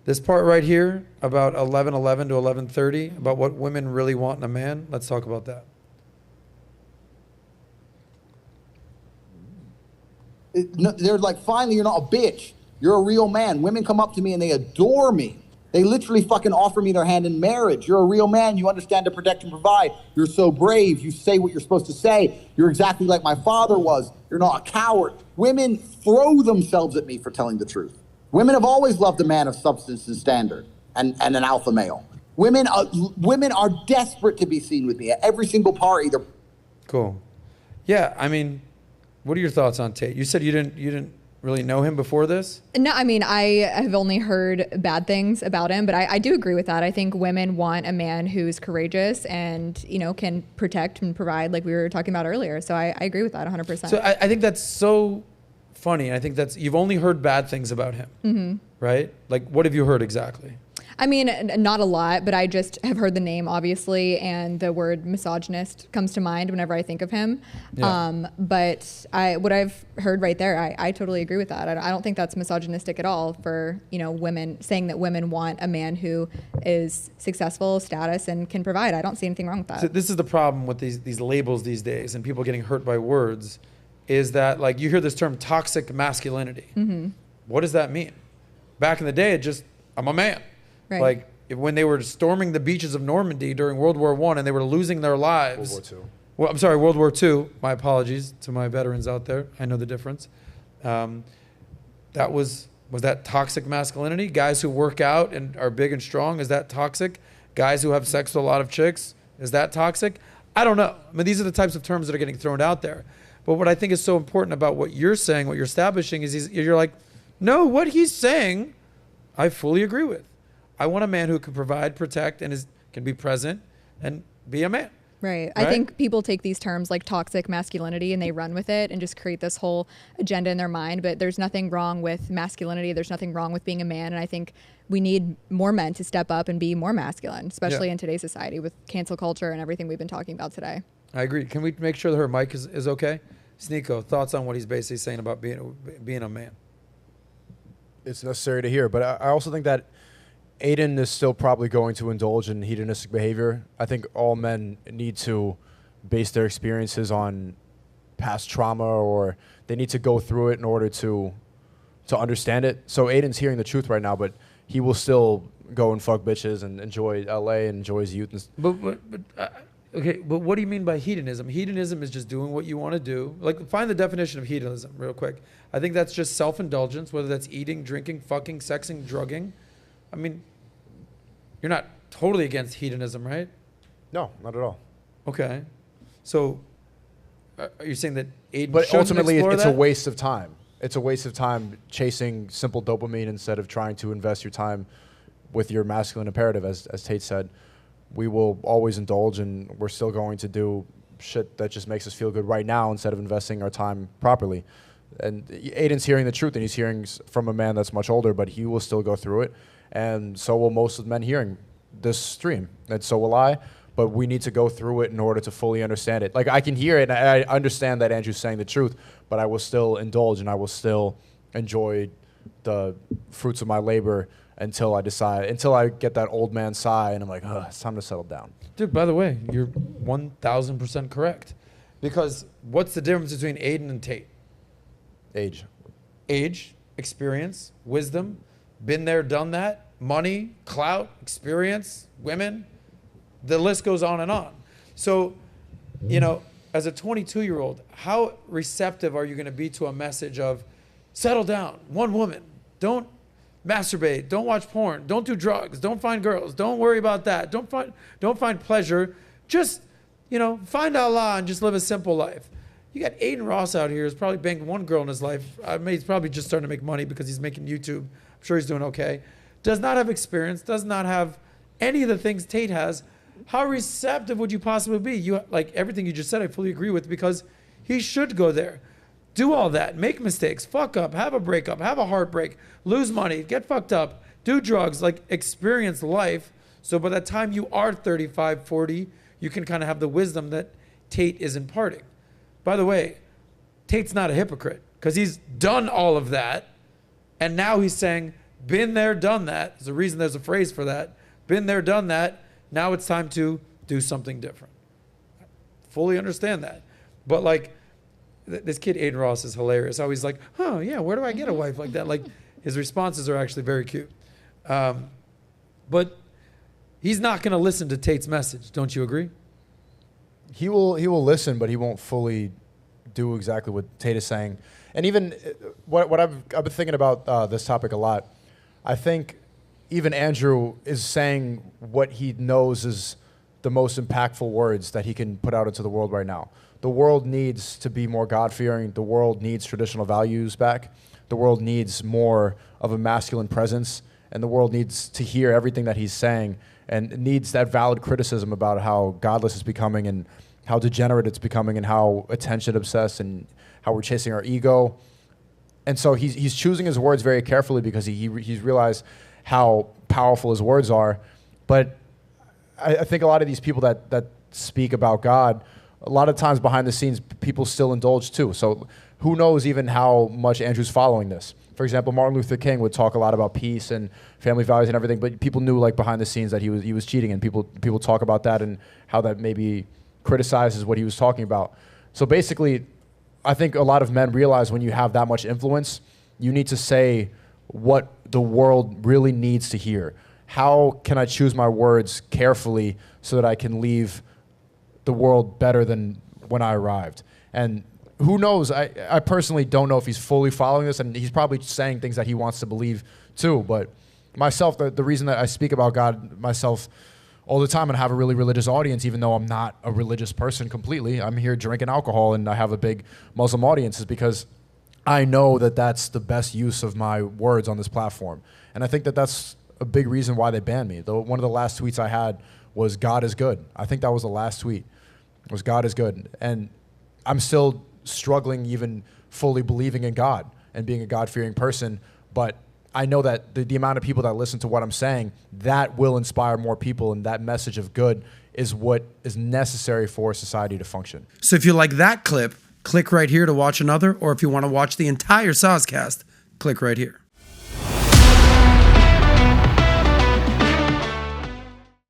This part right here about 11:11 to 11:30, about what women really want in a man, let's talk about that. They're like, finally, you're not a bitch. You're a real man. Women come up to me and they adore me. They literally fucking offer me their hand in marriage. You're a real man. You understand to protect and provide. You're so brave. You say what you're supposed to say. You're exactly like my father was. You're not a coward. Women throw themselves at me for telling the truth. Women have always loved a man of substance and standard and an alpha male. Women are desperate to be seen with me at every single party. Cool. Yeah, I mean, what are your thoughts on Tate? You said you didn't really know him before this? No, I mean, I have only heard bad things about him, but I do agree with that. I think women want a man who's courageous and, you know, can protect and provide like we were talking about earlier. So I agree with that 100%. So I think that's so funny. And I think you've only heard bad things about him, right? Like, what have you heard exactly? I mean, not a lot, but I just have heard the name, obviously, and the word misogynist comes to mind whenever I think of him. Yeah. But what I've heard right there, I totally agree with that. I don't think that's misogynistic at all for, you know, women saying that women want a man who is successful, status, and can provide. I don't see anything wrong with that. So this is the problem with these labels these days and people getting hurt by words is that, like, you hear this term toxic masculinity. What does that mean? Back in the day, I'm a man. Right. Like when they were storming the beaches of Normandy during World War I and they were losing their lives. World War II. Well, I'm sorry, World War II. My apologies to my veterans out there. I know the difference. Was that toxic masculinity? Guys who work out and are big and strong, is that toxic? Guys who have sex with a lot of chicks, is that toxic? I don't know. I mean, these are the types of terms that are getting thrown out there. But what I think is so important about what you're saying, what you're establishing, is you're like, no, what he's saying, I fully agree with. I want a man who can provide, protect, and can be present and be a man. Right. I think people take these terms like toxic masculinity and they run with it and just create this whole agenda in their mind. But there's nothing wrong with masculinity. There's nothing wrong with being a man. And I think we need more men to step up and be more masculine, especially in today's society with cancel culture and everything we've been talking about today. I agree. Can we make sure that her mic is okay? SNEAKO, thoughts on what he's basically saying about being a man? It's necessary to hear. But I also think that Aiden is still probably going to indulge in hedonistic behavior. I think all men need to base their experiences on past trauma, or they need to go through it in order to understand it. So Aiden's hearing the truth right now, but he will still go and fuck bitches and enjoy LA and enjoy his youth. Okay, but what do you mean by hedonism? Hedonism is just doing what you want to do. Like, find the definition of hedonism real quick. I think that's just self-indulgence, whether that's eating, drinking, fucking, sexing, drugging. I mean, you're not totally against hedonism, right? No, not at all. Okay. So are you saying that Aiden But shouldn't ultimately, explore it's that? a waste of time. It's a waste of time chasing simple dopamine instead of trying to invest your time with your masculine imperative. As Tate said, we will always indulge, and we're still going to do shit that just makes us feel good right now instead of investing our time properly. And Aiden's hearing the truth, and he's hearing from a man that's much older, but he will still go through it. And so will most of the men hearing this stream. And so will I. But we need to go through it in order to fully understand it. Like, I can hear it, and I understand that Andrew's saying the truth, but I will still indulge, and I will still enjoy the fruits of my labor until I get that old man sigh, and I'm like, it's time to settle down. Dude, by the way, you're 1,000% correct. Because what's the difference between Aiden and Tate? Age, experience, wisdom, been there, done that, money, clout, experience, women. The list goes on and on. So, you know, as a 22-year-old, how receptive are you going to be to a message of settle down, one woman, don't masturbate, don't watch porn, don't do drugs, don't find girls, don't worry about that, don't find pleasure, just, you know, find Allah and just live a simple life. You got Aiden Ross out here who's probably banged one girl in his life. I mean, he's probably just starting to make money because he's making YouTube. I'm sure he's doing okay. Does not have experience, does not have any of the things Tate has. How receptive would you possibly be? You, like, everything you just said, I fully agree with, because he should go there. Do all that, make mistakes, fuck up, have a breakup, have a heartbreak, lose money, get fucked up, do drugs, like, experience life. So by the time you are 35, 40, you can kind of have the wisdom that Tate is imparting. By the way, Tate's not a hypocrite because he's done all of that. And now he's saying, Been there, done that. There's a reason there's a phrase for that. Been there, done that. Now it's time to do something different. Fully understand that. But like, this kid Aiden Ross is hilarious. How he's like, oh yeah, where do I get a wife like that? Like, his responses are actually very cute. But he's not going to listen to Tate's message. Don't you agree? He will listen, but he won't fully do exactly what Tate is saying. And even what I've been thinking about this topic a lot. I think even Andrew is saying what he knows is the most impactful words that he can put out into the world right now. The world needs to be more God-fearing. The world needs traditional values back. The world needs more of a masculine presence. And the world needs to hear everything that he's saying and needs that valid criticism about how godless it's becoming and how degenerate it's becoming and how attention-obsessed and how we're chasing our ego. And so he's choosing his words very carefully because he's realized how powerful his words are. But I think a lot of these people that speak about God, a lot of times behind the scenes, people still indulge too. So who knows even how much Andrew's following this. For example, Martin Luther King would talk a lot about peace and family values and everything, but people knew like behind the scenes that he was cheating, and people talk about that and how that maybe criticizes what he was talking about. So basically, I think a lot of men realize when you have that much influence, you need to say what the world really needs to hear. How can I choose my words carefully so that I can leave the world better than when I arrived? And who knows? I personally don't know if he's fully following this, and he's probably saying things that he wants to believe too. But myself, the reason that I speak about God myself all the time and have a really religious audience, even though I'm not a religious person completely, I'm here drinking alcohol and I have a big Muslim audience, is because I know that that's the best use of my words on this platform. And I think that that's a big reason why they banned me. One of the last tweets I had was God is good. I think that was the last tweet, was God is good. And I'm still struggling even fully believing in God and being a God-fearing person, but I know that the amount of people that listen to what I'm saying, that will inspire more people, and that message of good is what is necessary for society to function. So if you like that clip, click right here to watch another, or if you want to watch the entire Soscast, click right here.